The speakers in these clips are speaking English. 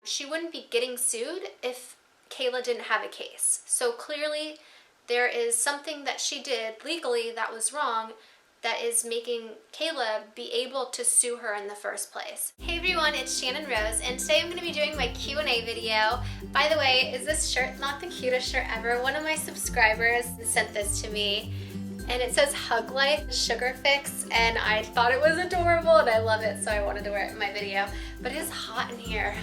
she wouldn't be getting sued if Kayla didn't have a case. So clearly there is something that she did legally that was wrong that is making Kayla be able to sue her in the first place. Hey everyone, it's Channon Rose, and today I'm going to be doing my Q&A video. By the way, is this shirt not the cutest shirt ever? One of my subscribers sent this to me, and it says Hug Life Sugar Fix, and I thought it was adorable and I love it, so I wanted to wear it in my video. But it is hot in here.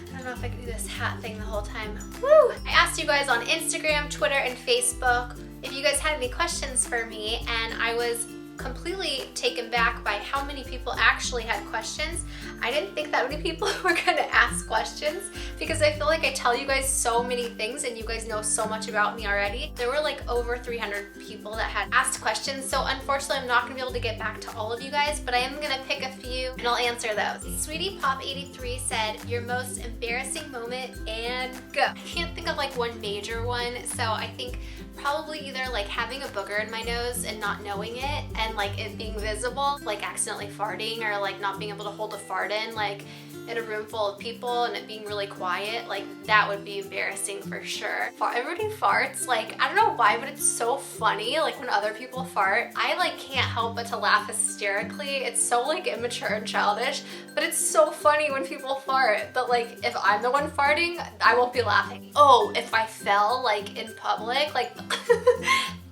I don't know if I can do this hat thing the whole time. Woo! I asked you guys on Instagram, Twitter, and Facebook if you guys had any questions for me, and I was completely taken back by how many people actually had questions. I didn't think that many people were gonna ask questions because I feel like I tell you guys so many things and you guys know so much about me already. There were like over 300 people that had asked questions, so unfortunately I'm not gonna be able to get back to all of you guys, but I am gonna pick a few and I'll answer those. Sweetie Pop 83 said, your most embarrassing moment, and go. I can't think of like one major one, so I think probably either like having a booger in my nose and not knowing it, and like it being visible, like accidentally farting, or like not being able to hold a fart in, like in a room full of people and it being really quiet. Like that would be embarrassing for sure. Everybody farts, like I don't know why, but it's so funny. Like when other people fart, I like can't help but to laugh hysterically. It's so like immature and childish, but it's so funny when people fart. But like if I'm the one farting, I won't be laughing. Oh, if I fell like in public, like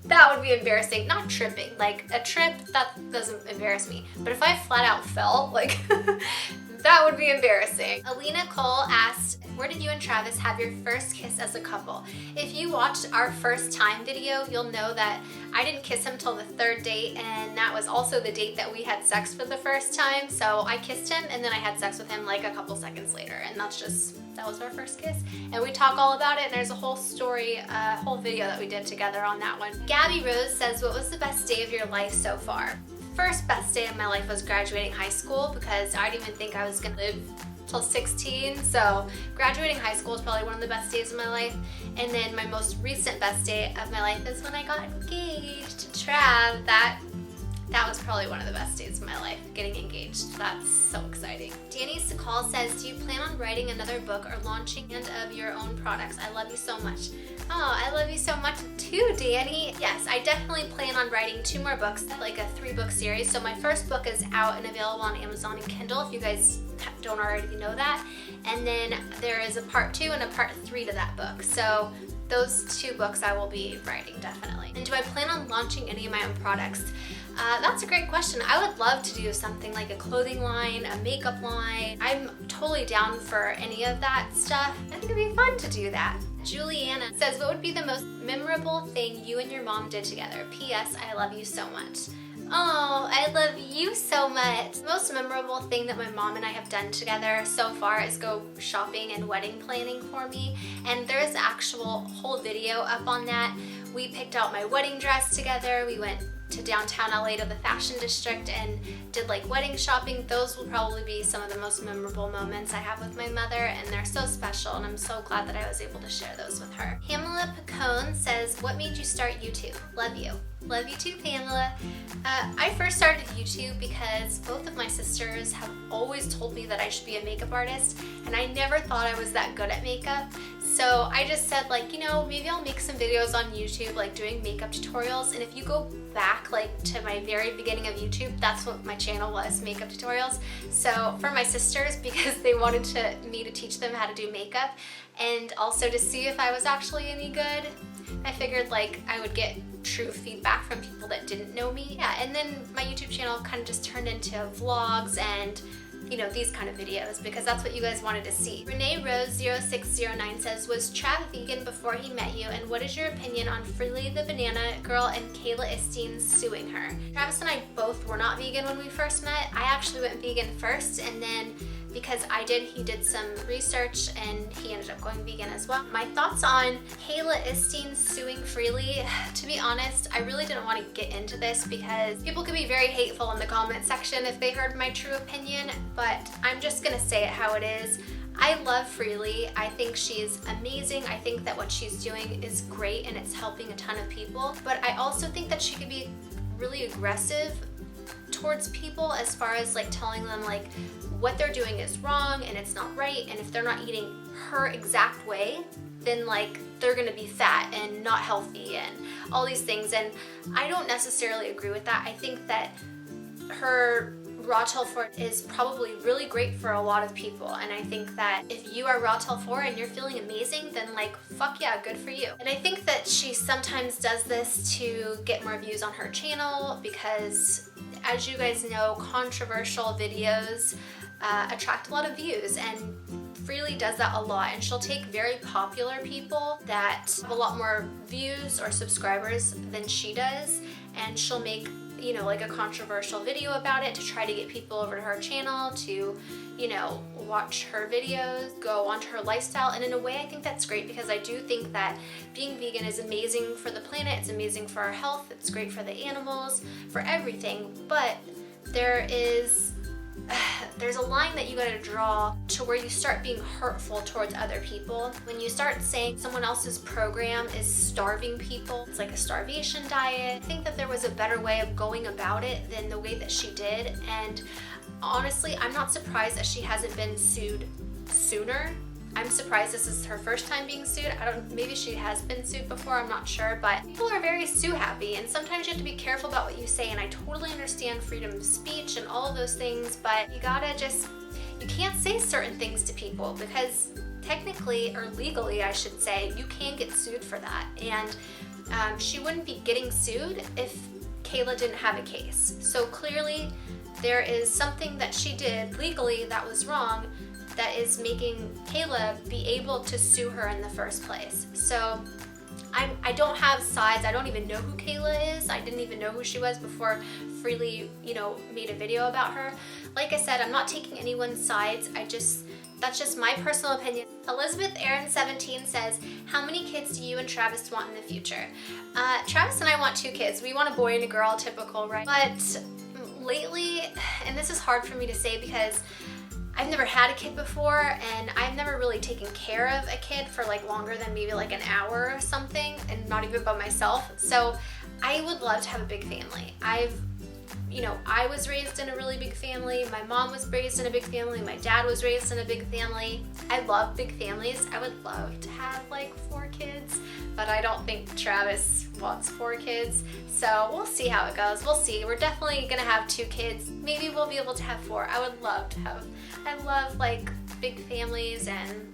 that would be embarrassing. Not tripping, like a trip, that doesn't embarrass me. But if I flat out fell, like that would be embarrassing. Alina Cole asked, where did you and Travis have your first kiss as a couple? If you watched our first time video, you'll know that I didn't kiss him till the third date, and that was also the date that we had sex for the first time. So I kissed him and then I had sex with him like a couple seconds later, and that was our first kiss. And we talk all about it, and there's a whole story, a whole video that we did together on that one. Gabby Rose says, what was the best day of your life so far? First best day of my life was graduating high school, because I didn't even think I was gonna live till 16, so graduating high school is probably one of the best days of my life. And then my most recent best day of my life is when I got engaged to Trav. That was probably one of the best days of my life, getting engaged. That's so exciting. Danny Sakal says, do you plan on writing another book or launching and of your own products? I love you so much. Oh, I love you so much too, Danny. Yes, I definitely plan on writing 2 more books, like a 3-book series. So my first book is out and available on Amazon and Kindle, if you guys don't already know that. And then there is a part 2 and a part 3 to that book. So those 2 books I will be writing, definitely. And do I plan on launching any of my own products? That's a great question. I would love to do something like a clothing line, a makeup line. I'm totally down for any of that stuff. I think it'd be fun to do that. Juliana says, what would be the most memorable thing you and your mom did together? P.S. I love you so much. Oh, I love you so much. The most memorable thing that my mom and I have done together so far is go shopping and wedding planning for me. And there's actual whole video up on that. We picked out my wedding dress together. We went to downtown LA to the fashion district and did like wedding shopping. Those will probably be some of the most memorable moments I have with my mother, and they're so special, and I'm so glad that I was able to share those with her. Pamela Picone says, what made you start YouTube? Love you. Love you too, Pamela. I first started YouTube because both of my sisters have always told me that I should be a makeup artist, and I never thought I was that good at makeup. So I just said, like, you know, maybe I'll make some videos on YouTube, like doing makeup tutorials. And if you go back like to my very beginning of YouTube, that's what my channel was, makeup tutorials. So for my sisters, because they wanted me to teach them how to do makeup, and also to see if I was actually any good, I figured like I would get true feedback from people that didn't know me. Yeah, and then my YouTube channel kind of just turned into vlogs and, you know, these kind of videos, because that's what you guys wanted to see. Renee Rose 0609 says, was Trav vegan before he met you, and what is your opinion on Freelee the Banana Girl and Kayla Istine suing her? Travis and I both were not vegan when we first met. I actually went vegan first, and then because I did, he did some research and he ended up going vegan as well. My thoughts on Kayla Istine suing Freelee, to be honest, I really didn't want to get into this because people could be very hateful in the comment section if they heard my true opinion, but I'm just gonna say it how it is. I love Freelee. I think she's amazing. I think that what she's doing is great and it's helping a ton of people, but I also think that she could be really aggressive towards people as far as like telling them like what they're doing is wrong and it's not right, and if they're not eating her exact way, then like they're gonna be fat and not healthy and all these things. And I don't necessarily agree with that. I think that her raw till 4 is probably really great for a lot of people, and I think that if you are raw till 4 and you're feeling amazing, then like fuck yeah, good for you. And I think that she sometimes does this to get more views on her channel because, as you guys know, controversial videos attract a lot of views, and freelee does that a lot. And she'll take very popular people that have a lot more views or subscribers than she does, and she'll make, you know, like a controversial video about it to try to get people over to her channel to, you know, watch her videos, go onto her lifestyle. And in a way, I think that's great, because I do think that being vegan is amazing for the planet, it's amazing for our health, it's great for the animals, for everything. But there's a line that you gotta draw to where you start being hurtful towards other people. When you start saying someone else's program is starving people, it's like a starvation diet. I think that there was a better way of going about it than the way that she did. And honestly, I'm not surprised that she hasn't been sued sooner. I'm surprised this is her first time being sued. Maybe she has been sued before, I'm not sure, but people are very sue happy, and sometimes you have to be careful about what you say, and I totally understand freedom of speech and all of those things, but you can't say certain things to people, because technically, or legally I should say, you can get sued for that. And she wouldn't be getting sued if Kayla didn't have a case. So clearly there is something that she did legally that was wrong, that is making Kayla be able to sue her in the first place. So I don't have sides. I don't even know who Kayla is. I didn't even know who she was before freelee, you know, made a video about her. Like I said, I'm not taking anyone's sides. That's just my personal opinion. Elizabeth Aaron 17 says, how many kids do you and Travis want in the future? Travis and I want 2 kids. We want a boy and a girl, typical, right? But lately, and this is hard for me to say because I've never had a kid before, and I've never really taken care of a kid for like longer than maybe like an hour or something, and not even by myself. So I would love to have a big family. I was raised in a really big family. My mom was raised in a big family. My dad was raised in a big family. I love big families. I would love to have like 4 kids, but I don't think Travis wants 4 kids. So we'll see how it goes. We'll see. We're definitely gonna have 2 kids. Maybe we'll be able to have 4. I would love to have. I love like big families, and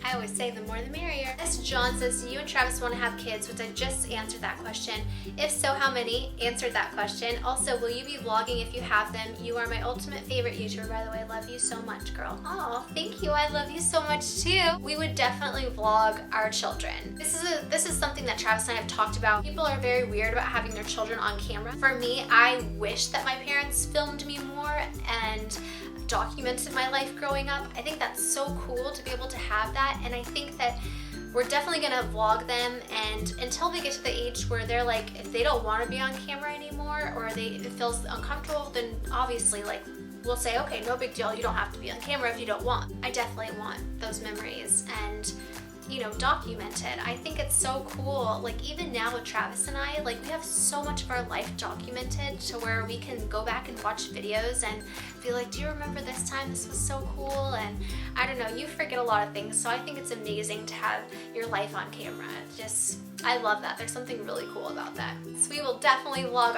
I always say the more the merrier. S. John says, do you and Travis want to have kids? Which I just answered that question. If so, how many? Answered that question. Also, will you be vlogging if you have them? You are my ultimate favorite YouTuber, by the way. Love you so much, girl. Oh, thank you. I love you so much too. We would definitely vlog our children. This is something that Travis and I have talked about. People are very weird about having their children on camera. For me, I wish that my parents filmed me more and documented my life growing up. I think that's so cool to be able to have that, and I think that we're definitely gonna vlog them, and until they get to the age where they're like, if they don't want to be on camera anymore, or it feels uncomfortable, then obviously like we'll say, okay, no big deal, you don't have to be on camera if you don't want. I definitely want those memories and, you know, documented. I think it's so cool. Like even now with Travis and I, like we have so much of our life documented to where we can go back and watch videos and be like, do you remember this time? This was so cool. And I don't know, you forget a lot of things. So I think it's amazing to have your life on camera. I love that. There's something really cool about that. So we will definitely vlog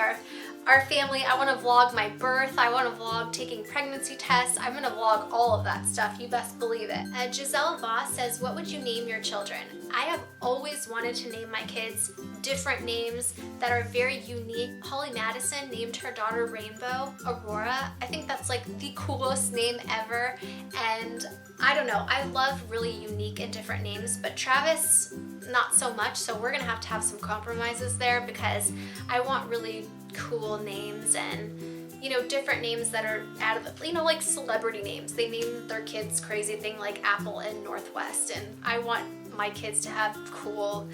our family. I want to vlog my birth. I want to vlog taking pregnancy tests. I'm going to vlog all of that stuff. You best believe it. Giselle Voss says, what would you name your children? I have always wanted to name my kids different names that are very unique. Holly Madison named her daughter Rainbow. Aurora, I think that's like the coolest name ever. And I don't know, I love really unique and different names, but Travis, not so much. So we're gonna have to have some compromises there, because I want really cool names and, you know, different names that are out of, you know, like celebrity names. They name their kids crazy thing like Apple and Northwest, and I want my kids to have cool,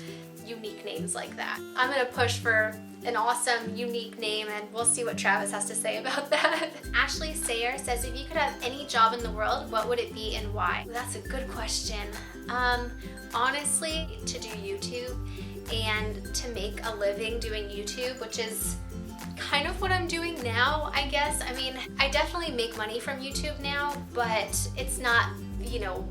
unique names like that. I'm gonna push for an awesome, unique name, and we'll see what Travis has to say about that. Ashley Sayer says, if you could have any job in the world, what would it be and why? Well, that's a good question. Honestly, to do YouTube and to make a living doing YouTube, which is kind of what I'm doing now, I guess. I mean, I definitely make money from YouTube now, but it's not, you know,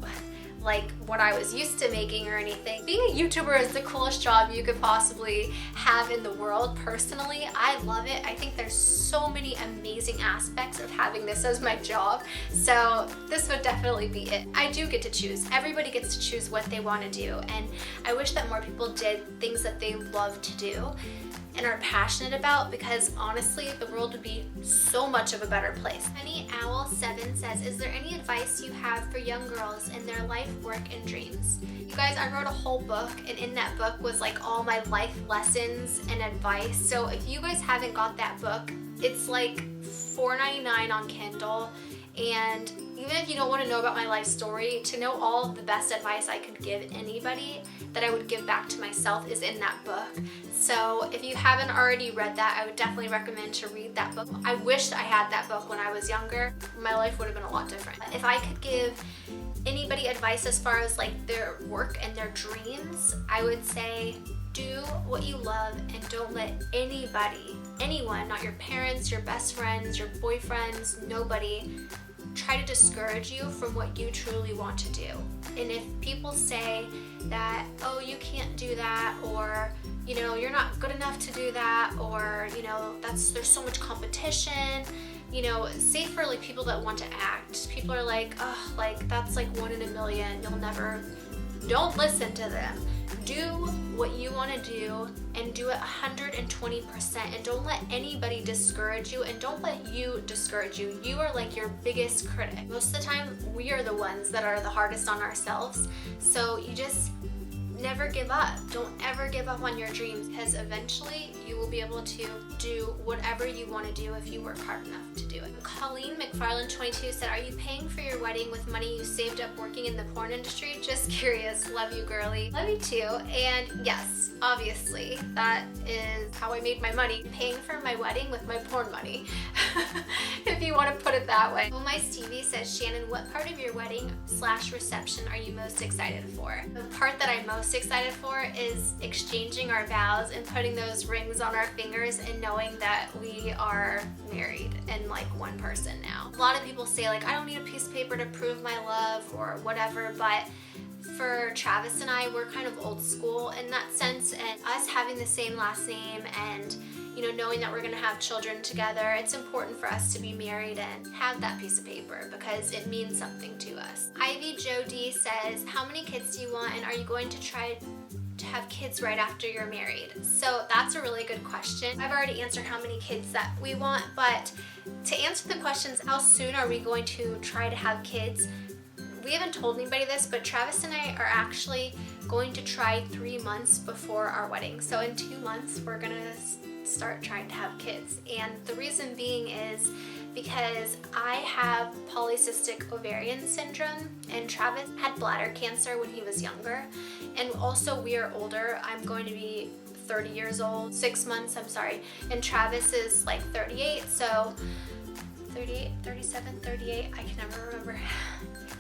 like what I was used to making or anything. Being a YouTuber is the coolest job you could possibly have in the world. Personally, I love it. I think there's so many amazing aspects of having this as my job. So this would definitely be it. I do get to choose. Everybody gets to choose what they want to do. And I wish that more people did things that they love to do and are passionate about, because honestly the world would be so much of a better place. Penny Owl 7 says, is there any advice you have for young girls in their life, work, and dreams? You guys, I wrote a whole book, and in that book was like all my life lessons and advice. So if you guys haven't got that book, it's like $4.99 on Kindle. And even if you don't want to know about my life story, to know all of the best advice I could give anybody that I would give back to myself is in that book. So if you haven't already read that, I would definitely recommend to read that book. I wished I had that book when I was younger. My life would have been a lot different. If I could give anybody advice as far as like their work and their dreams, I would say do what you love and don't let anybody, anyone, not your parents, your best friends, your boyfriends, nobody, try to discourage you from what you truly want to do. And if people say that, oh, you can't do that, or, you know, you're not good enough to do that, or, you know, there's so much competition, you know, say for like people that want to act, people are like, oh, like that's like 1 in a million, you'll never, don't listen to them. Do what you want to do and do it 120%, and don't let anybody discourage you, and don't let you discourage you. You are like your biggest critic. Most of the time, we are the ones that are the hardest on ourselves. So you just never give up. Don't ever give up on your dreams, because eventually you will be able to do whatever you want to do if you work hard enough to do it. Colleen McFarland 22 said, are you paying for your wedding with money you saved up working in the porn industry? Just curious. Love you, girly. Love you too. And yes, obviously that is how I made my money, paying for my wedding with my porn money. If you want to put it that way. Well, my Stevie says, Shannon, what part of your wedding / reception are you most excited for? The part that I'm most excited for is exchanging our vows and putting those rings on our fingers and knowing that we are married and like one person now. A lot of people say like, I don't need a piece of paper to prove my love or whatever, but for Travis and I, we're kind of old school in that sense, and us having the same last name and, you know, knowing that we're gonna have children together, it's important for us to be married and have that piece of paper because it means something to us. Ivy Jody says, how many kids do you want, and are you going to try to have kids right after you're married? So that's a really good question. I've already answered how many kids that we want, but to answer the questions, how soon are we going to try to have kids? We haven't told anybody this, but Travis and I are actually going to try 3 months before our wedding. So in 2 months, we're gonna start trying to have kids. And the reason being is because I have polycystic ovarian syndrome, and Travis had bladder cancer when he was younger. And also we are older. I'm going to be 30 years old, 6 months, I'm sorry. And Travis is like 38, so 38, 37, 38, I can never remember.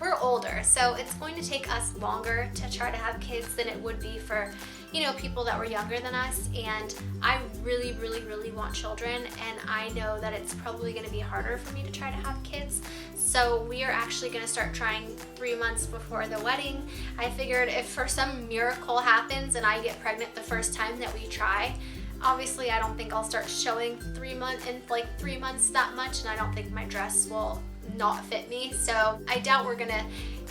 We're older, so it's going to take us longer to try to have kids than it would be for, you know, people that were younger than us. And I really, really, really want children, and I know that it's probably going to be harder for me to try to have kids. So we are actually going to start trying 3 months before the wedding. I figured if for some miracle happens and I get pregnant the first time that we try, obviously I don't think I'll start showing 3 months in like 3 months that much, and I don't think my dress will not fit me. So I doubt we're gonna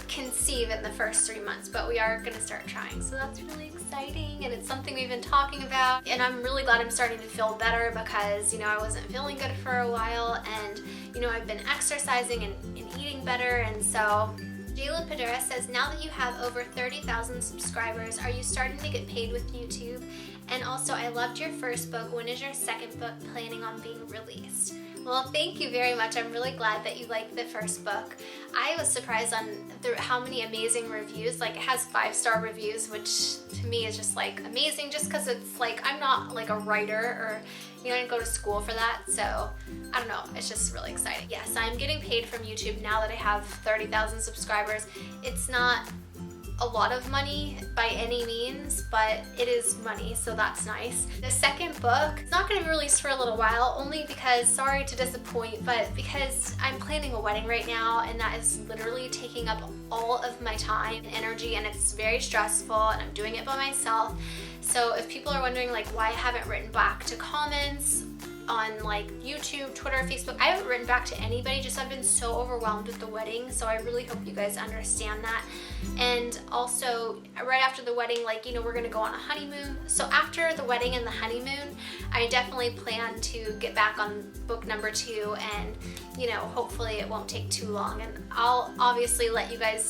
conceive in the first 3 months, but we are gonna start trying. So that's really exciting, and it's something we've been talking about, and I'm really glad I'm starting to feel better because, you know, I wasn't feeling good for a while, and, you know, I've been exercising and eating better. And so Jayla Padura says, now that you have over 30,000 subscribers, are you starting to get paid with YouTube? And also, I loved your first book. When is your second book planning on being released? Well, thank you very much. I'm really glad that you liked the first book. I was surprised on how many amazing reviews. Like, it has 5-star reviews, which to me is just like amazing, just because it's like, I'm not like a writer or, you know, I didn't go to school for that. So I don't know, it's just really exciting. Yes, I'm getting paid from YouTube now that I have 30,000 subscribers. It's not a lot of money by any means, but it is money, so that's nice. The second book is not going to be released for a little while, only because, sorry to disappoint, but because I'm planning a wedding right now, and that is literally taking up all of my time and energy, and it's very stressful, and I'm doing it by myself. So if people are wondering like why I haven't written back to comments on like YouTube, Twitter, Facebook, I haven't written back to anybody, just I've been so overwhelmed with the wedding, so I really hope you guys understand that. And also right after the wedding, like, you know, we're gonna go on a honeymoon, so after the wedding and the honeymoon, I definitely plan to get back on book number 2, and you know, hopefully it won't take too long, and I'll obviously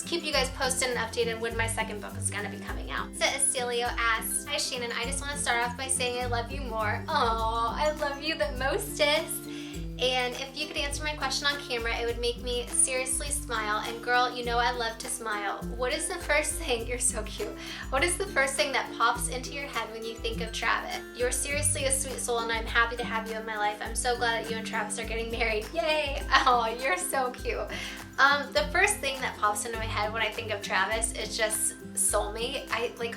keep you guys posted and updated when my second book is gonna be coming out. So Estelio asks, hi Shannon, I just want to start off by saying I love you more. Oh, I love you the mostest. And if you could answer my question on camera, it would make me seriously smile. And girl, you know I love to smile. What is the first thing, you're so cute, what is the first thing that pops into your head when you think of Travis? You're seriously a sweet soul, and I'm happy to have you in my life. I'm so glad that you and Travis are getting married. Yay! Oh, you're so cute. The first thing that pops into my head when I think of Travis is just soulmate.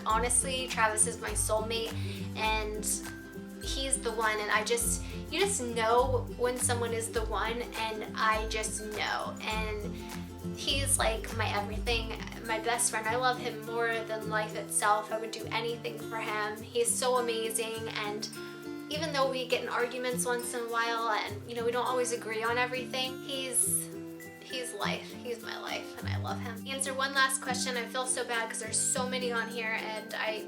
Honestly, Travis is my soulmate, and he's the one, and you just know when someone is the one, and I just know. And he's like my everything, my best friend. I love him more than life itself. I would do anything for him. He's so amazing, and even though we get in arguments once in a while, and you know, we don't always agree on everything, he's life. He's my life, and I love him. Answer one last question. I feel so bad because there's so many on here, and I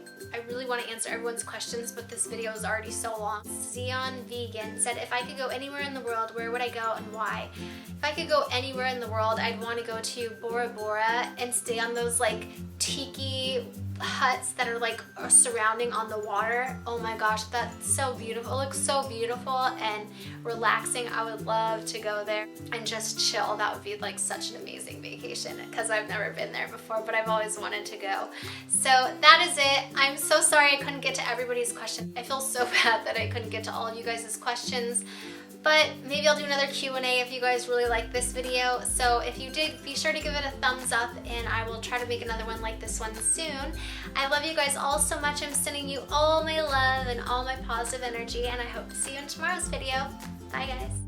really want to answer everyone's questions, but this video is already so long. Xeon Vegan said, if I could go anywhere in the world, where would I go and why? If I could go anywhere in the world, I'd want to go to Bora Bora and stay on those like tiki huts that are like surrounding on the water. Oh my gosh, that's so beautiful. It looks so beautiful and relaxing. I would love to go there and just chill. That would be like such an amazing vacation, because I've never been there before, but I've always wanted to go. So that is it. I'm so sorry I couldn't get to everybody's question. I feel so bad that I couldn't get to all of you guys' questions, but maybe I'll do another Q&A if you guys really like this video. So if you did, be sure to give it a thumbs up, and I will try to make another one like this one soon. I love you guys all so much. I'm sending you all my love and all my positive energy, and I hope to see you in tomorrow's video. Bye guys.